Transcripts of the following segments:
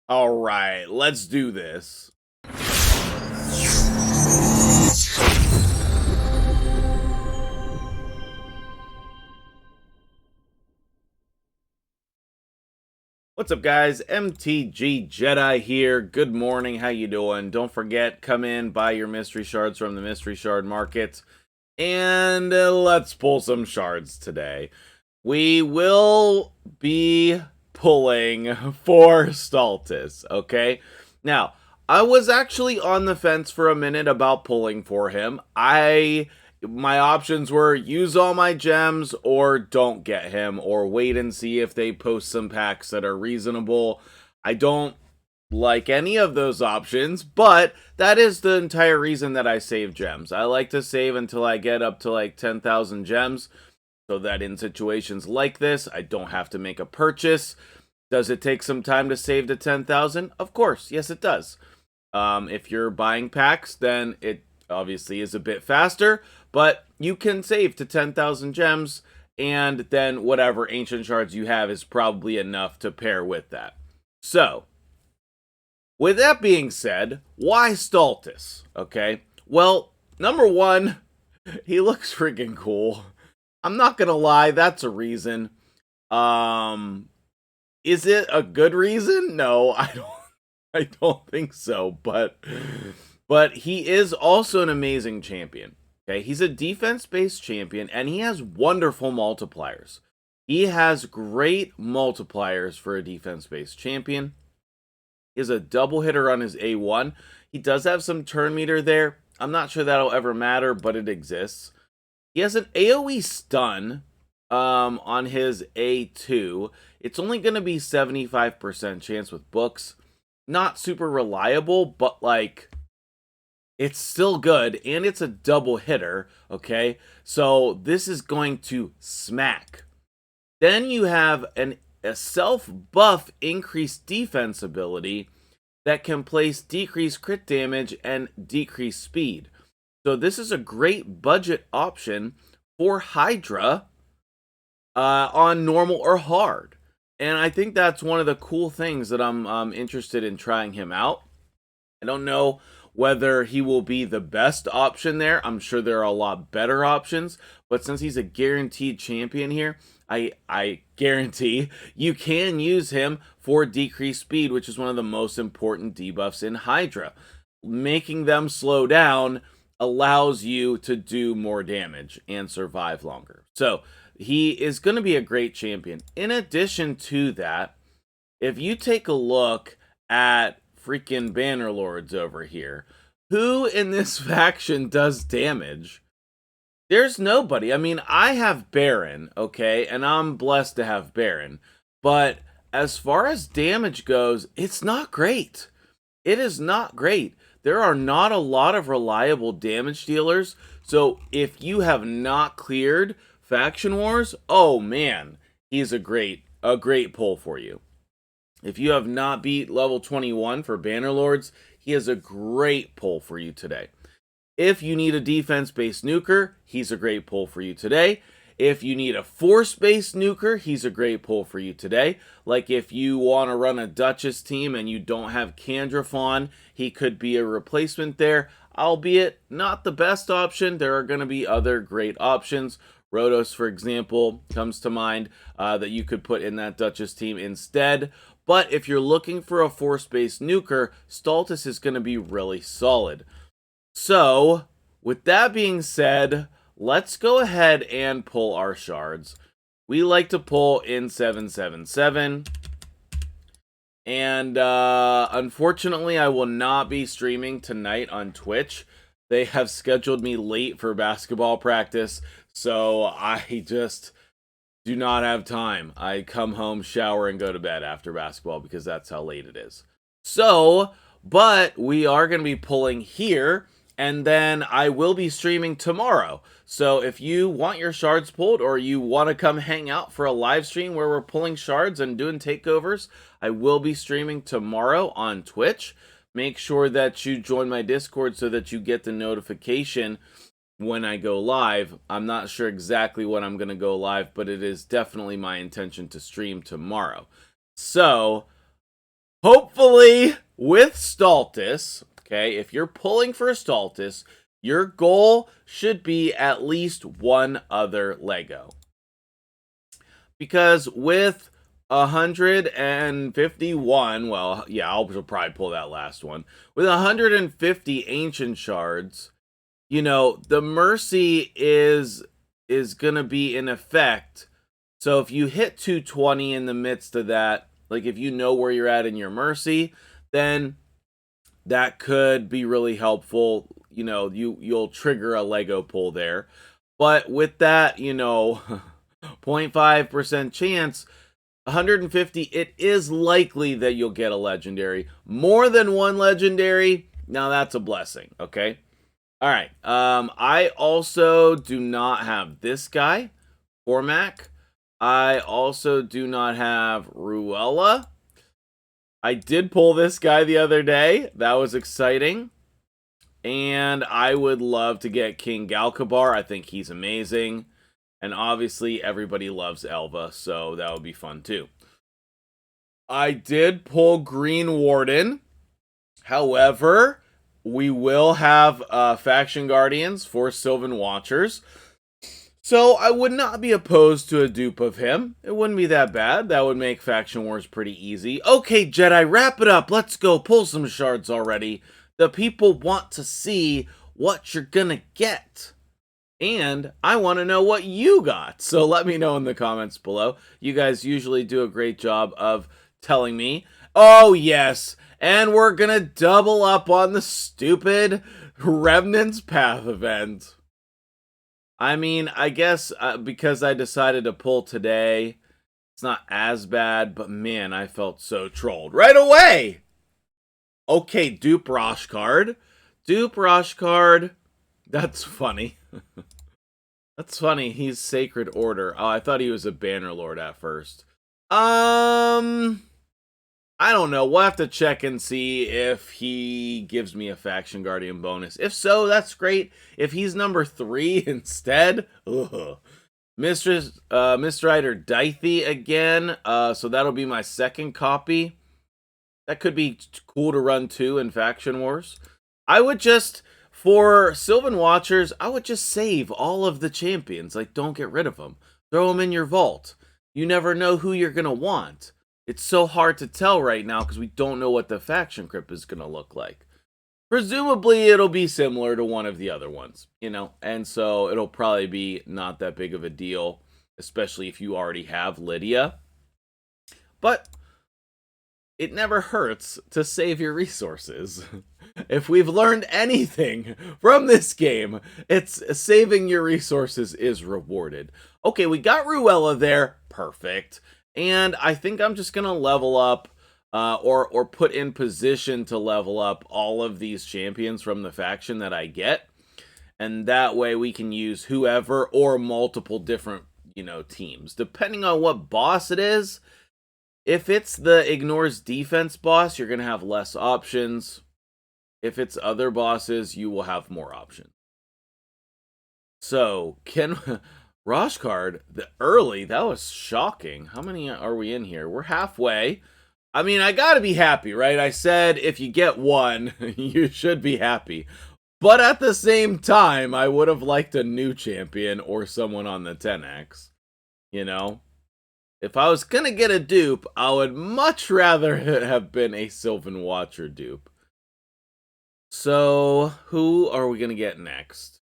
All right, let's do this. What's up, guys? MtgJedi here. Good morning. How you doing? Don't forget, come in, buy your mystery shards from the mystery shard market, and let's pull some shards today. We will be pulling for Staltus, okay? Now, I was actually on the fence for a minute about pulling for him. My options were use all my gems or don't get him or wait and see if they post some packs that are reasonable. I don't like any of those options, but that is the entire reason that I save gems. I like to save until I get up to like 10,000 gems so that in situations like this, I don't have to make a purchase. Does it take some time to save to 10,000? Of course, yes it does. If you're buying packs, then it obviously is a bit faster, but you can save to 10,000 gems, and then whatever ancient shards you have is probably enough to pair with that. So, with that being said, why Staltus? Okay, well, number one, he looks freaking cool. I'm not gonna lie, that's a reason. Is it a good reason? No, I don't think so, but he is also an amazing champion. Okay, he's a defense-based champion, and he has wonderful multipliers. He has great multipliers for a defense-based champion. He has a double hitter on his A1. He does have some turn meter there. I'm not sure that'll ever matter, but it exists. He has an AoE stun on his A2. It's only going to be 75% chance with books. Not super reliable, but like, it's still good, and it's a double hitter, okay? So this is going to smack. Then you have a self-buff increased defense ability that can place decreased crit damage and decreased speed. So this is a great budget option for Hydra on normal or hard. And I think that's one of the cool things that I'm interested in trying him out. I don't know whether he will be the best option there. I'm sure there are a lot better options. But since he's a guaranteed champion here, I guarantee you can use him for decreased speed, which is one of the most important debuffs in Hydra. Making them slow down allows you to do more damage and survive longer. So he is going to be a great champion. In addition to that, if you take a look at freaking Bannerlords over here, who in this faction does damage? There's nobody. I mean, I have Baron, okay, and I'm blessed to have Baron, but as far as damage goes, it's not great. It is not great. There are not a lot of reliable damage dealers, so if you have not cleared Faction Wars, oh man, he's a great pull for you. If you have not beat level 21 for Bannerlords, he is a great pull for you today. If you need a defense-based nuker, he's a great pull for you today. If you need a force-based nuker, he's a great pull for you today. Like if you want to run a Duchess team and you don't have Candrafon, he could be a replacement there, albeit not the best option. There are going to be other great options. Rhodos, for example, comes to mind that you could put in that Duchess team instead. But if you're looking for a force-based nuker, Staltus is going to be really solid. So, with that being said, let's go ahead and pull our shards. We like to pull in 777. And unfortunately, I will not be streaming tonight on Twitch. They have scheduled me late for basketball practice, so I just do not have time. I come home, shower, and go to bed after basketball because that's how late it is. So, but we are going to be pulling here, and then I will be streaming tomorrow. So if you want your shards pulled, or you want to come hang out for a live stream where we're pulling shards and doing takeovers, I will be streaming tomorrow on Twitch. Make sure that you join my Discord so that you get the notification when I go live. I'm not sure exactly when I'm going to go live, but it is definitely my intention to stream tomorrow. So, hopefully with Staltus, okay, if you're pulling for Staltus, your goal should be at least one other Lego. Because with 151, well, yeah, I'll probably pull that last one. With 150 ancient shards, you know, the mercy is going to be in effect. So if you hit 220 in the midst of that, like if you know where you're at in your mercy, then that could be really helpful. You know, you'll trigger a Lego pull there. But with that, you know, 0.5% chance, 150, it is likely that you'll get a legendary. More than one legendary, now that's a blessing, okay? All right, I also do not have this guy, Cormac. I also do not have Ruella. I did pull this guy the other day. That was exciting. And I would love to get King Galkabar. I think he's amazing. And obviously, everybody loves Elva, so that would be fun too. I did pull Green Warden. However, we will have Faction Guardians for Sylvan Watchers. So I would not be opposed to a dupe of him. It wouldn't be that bad. That would make Faction Wars pretty easy. Okay, Jedi, wrap it up. Let's go pull some shards already. The people want to see what you're gonna get. And I want to know what you got. So let me know in the comments below. You guys usually do a great job of telling me. Oh, yes. And we're going to double up on the stupid Remnant's Path event. I mean, I guess because I decided to pull today, it's not as bad. But man, I felt so trolled right away. Okay, dupe Rosh card. Dupe Rosh card. That's funny. That's funny. He's Sacred Order. Oh, I thought he was a Bannerlord at first. I don't know. We'll have to check and see if he gives me a Faction Guardian bonus. If so, that's great. If he's number 3 instead, ugh. Mr. Dythe again. So that'll be my second copy. That could be cool to run too in Faction Wars. I would just, for Sylvan Watchers, I would just save all of the champions. Like, don't get rid of them. Throw them in your vault. You never know who you're going to want. It's so hard to tell right now because we don't know what the faction crypt is going to look like. Presumably, it'll be similar to one of the other ones, you know, and so it'll probably be not that big of a deal, especially if you already have Lydia. But it never hurts to save your resources. If we've learned anything from this game, it's saving your resources is rewarded. Okay, we got Ruella there. Perfect. And I think I'm just going to level up or put in position to level up all of these champions from the faction that I get. And that way we can use whoever or multiple different, you know, teams. Depending on what boss it is. If it's the ignores defense boss, you're going to have less options. If it's other bosses, you will have more options. So, Rosh card, the early, that was shocking. How many are we in here? We're halfway. I mean, I gotta be happy, right? I said if you get one, you should be happy. But at the same time, I would have liked a new champion or someone on the 10X. You know? If I was gonna get a dupe, I would much rather have been a Sylvan Watcher dupe. So, who are we gonna get next?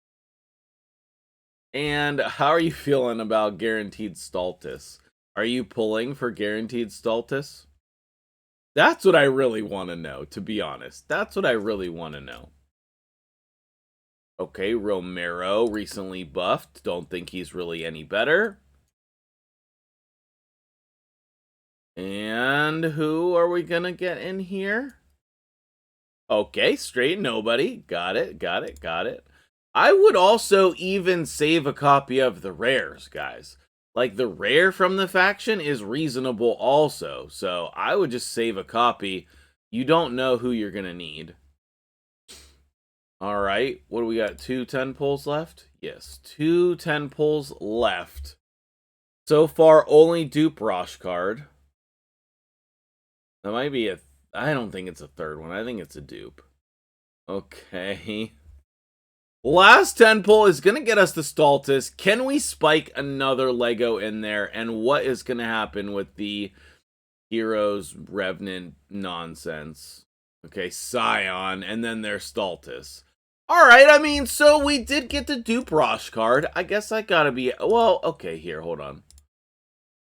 And how are you feeling about Guaranteed Staltus? Are you pulling for Guaranteed Staltus? That's what I really want to know, to be honest. That's what I really want to know. Okay, Romero, recently buffed. Don't think he's really any better. And who are we gonna get in here? Okay, straight nobody. Got it, got it, got it. I would also even save a copy of the rares, guys. Like, the rare from the faction is reasonable also. So, I would just save a copy. You don't know who you're gonna need. Alright, what do we got? 2 10 pulls left? Yes, 2 10 pulls left. So far, only dupe Rosh card. That might be a I don't think it's a third one. I think it's a dupe. Okay. Last 10 pull is going to get us the Staltus. Can we spike another Lego in there? And what is going to happen with the Heroes Revenant nonsense? Okay, Scion, and then there's Staltus. Alright, I mean, so we did get the dupe Rosh card. I guess I gotta be... Well, okay, here, hold on.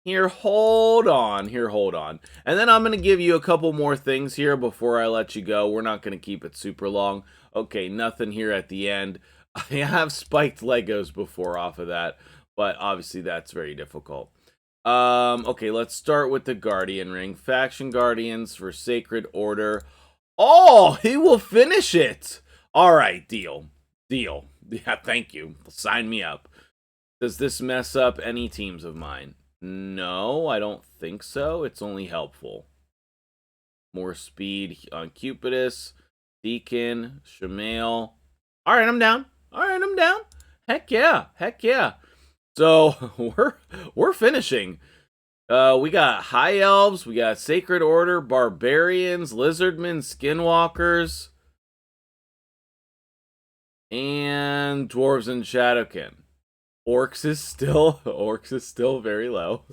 Here, hold on. And then I'm going to give you a couple more things here before I let you go. We're not going to keep it super long. Okay, nothing here at the end. I have spiked Legos before off of that, but obviously that's very difficult. Okay, let's start with the Guardian Ring. Faction Guardians for Sacred Order. Oh, he will finish it. All right, deal. Yeah, thank you. Sign me up. Does this mess up any teams of mine? No, I don't think so. It's only helpful. More speed on Cupidus, Deacon, Shamail. All right, I'm down. Heck yeah. So we're finishing. We got High Elves, we got Sacred Order, Barbarians, Lizardmen, Skinwalkers, and Dwarves and Shadowkin. Orcs is still very low.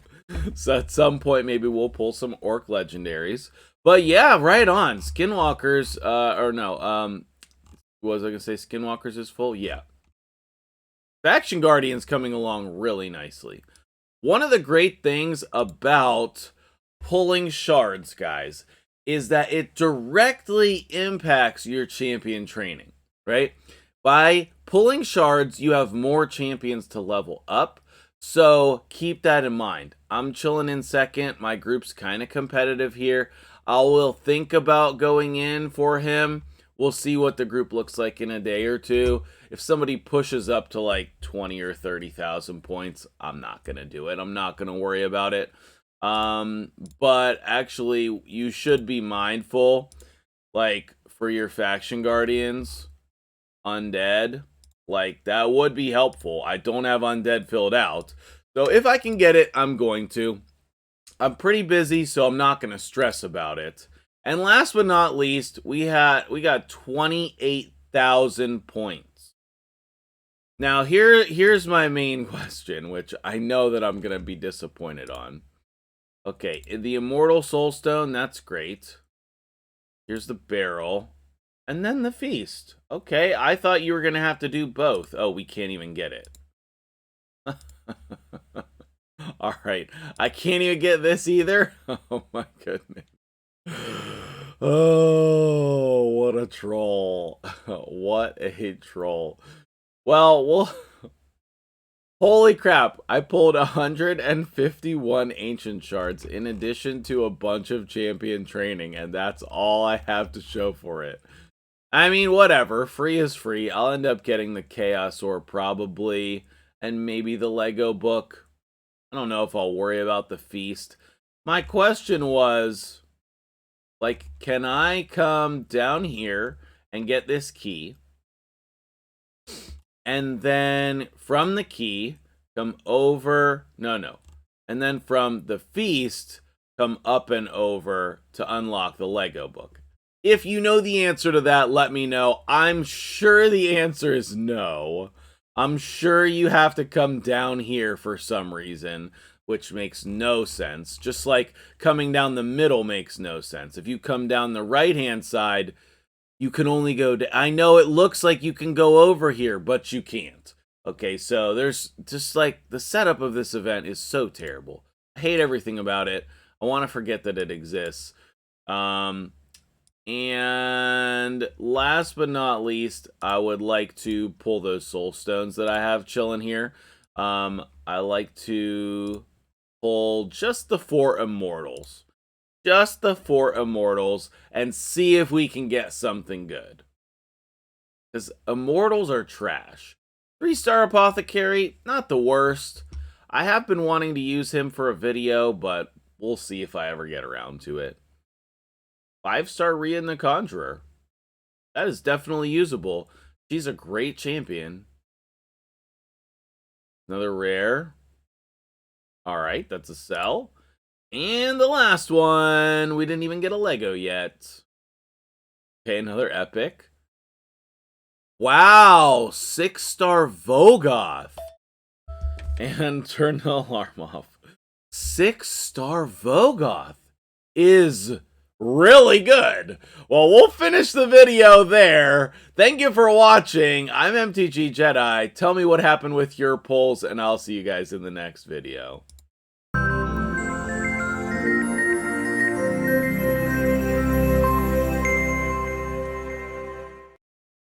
So at some point, maybe we'll pull some Orc legendaries. But yeah, right on. Skinwalkers, or no, what was I gonna say? Skinwalkers is full? Yeah. Faction Guardians coming along really nicely. One of the great things about pulling shards, guys, is that it directly impacts your champion training, right? By pulling shards, you have more champions to level up. So keep that in mind. I'm chilling in second. My group's kind of competitive here. I will think about going in for him. We'll see what the group looks like in a day or two. If somebody pushes up to like 20 or 30,000 points, I'm not going to do it. I'm not going to worry about it. But actually, you should be mindful, like, for your faction guardians, undead, like, that would be helpful. I don't have undead filled out, so if I can get it, I'm going to. I'm pretty busy, so I'm not going to stress about it. And last but not least, we got 28,000 points. Now here's my main question, which I know that I'm going to be disappointed on. Okay, the Immortal Soulstone, that's great. Here's the barrel. And then the feast. Okay, I thought you were going to have to do both. Oh, we can't even get it. Alright, I can't even get this either? Oh my goodness. Oh, what a troll. What a troll. Well, holy crap, I pulled 151 ancient shards in addition to a bunch of champion training, and that's all I have to show for it. I mean, whatever. Free is free. I'll end up getting the Chaos Orb probably, and maybe the Lego book. I don't know if I'll worry about the feast. My question was, like, can I come down here and get this key? And then from the key, come over... No. And then from the feast, come up and over to unlock the Lego book. If you know the answer to that, let me know. I'm sure the answer is no. I'm sure you have to come down here for some reason, which makes no sense. Just like coming down the middle makes no sense. If you come down the right-hand side, you can only go to... I know it looks like you can go over here, but you can't. Okay, so there's just like the setup of this event is so terrible. I hate everything about it. I want to forget that it exists. And last but not least, I would like to pull those soul stones that I have chilling here. I like to pull just the 4 immortals. Just the 4 immortals and see if we can get something good. Because immortals are trash. 3-star apothecary, not the worst. I have been wanting to use him for a video, but we'll see if I ever get around to it. 5-star Rian the Conjurer. That is definitely usable. She's a great champion. Another rare. Alright, that's a sell. And the last one, we didn't even get a Lego yet. Okay, another epic. Wow, 6-star Vogoth. And turn the alarm off. 6-star Vogoth is really good. Well, we'll finish the video there. Thank you for watching. I'm MtgJedi. Tell me what happened with your polls, and I'll see you guys in the next video.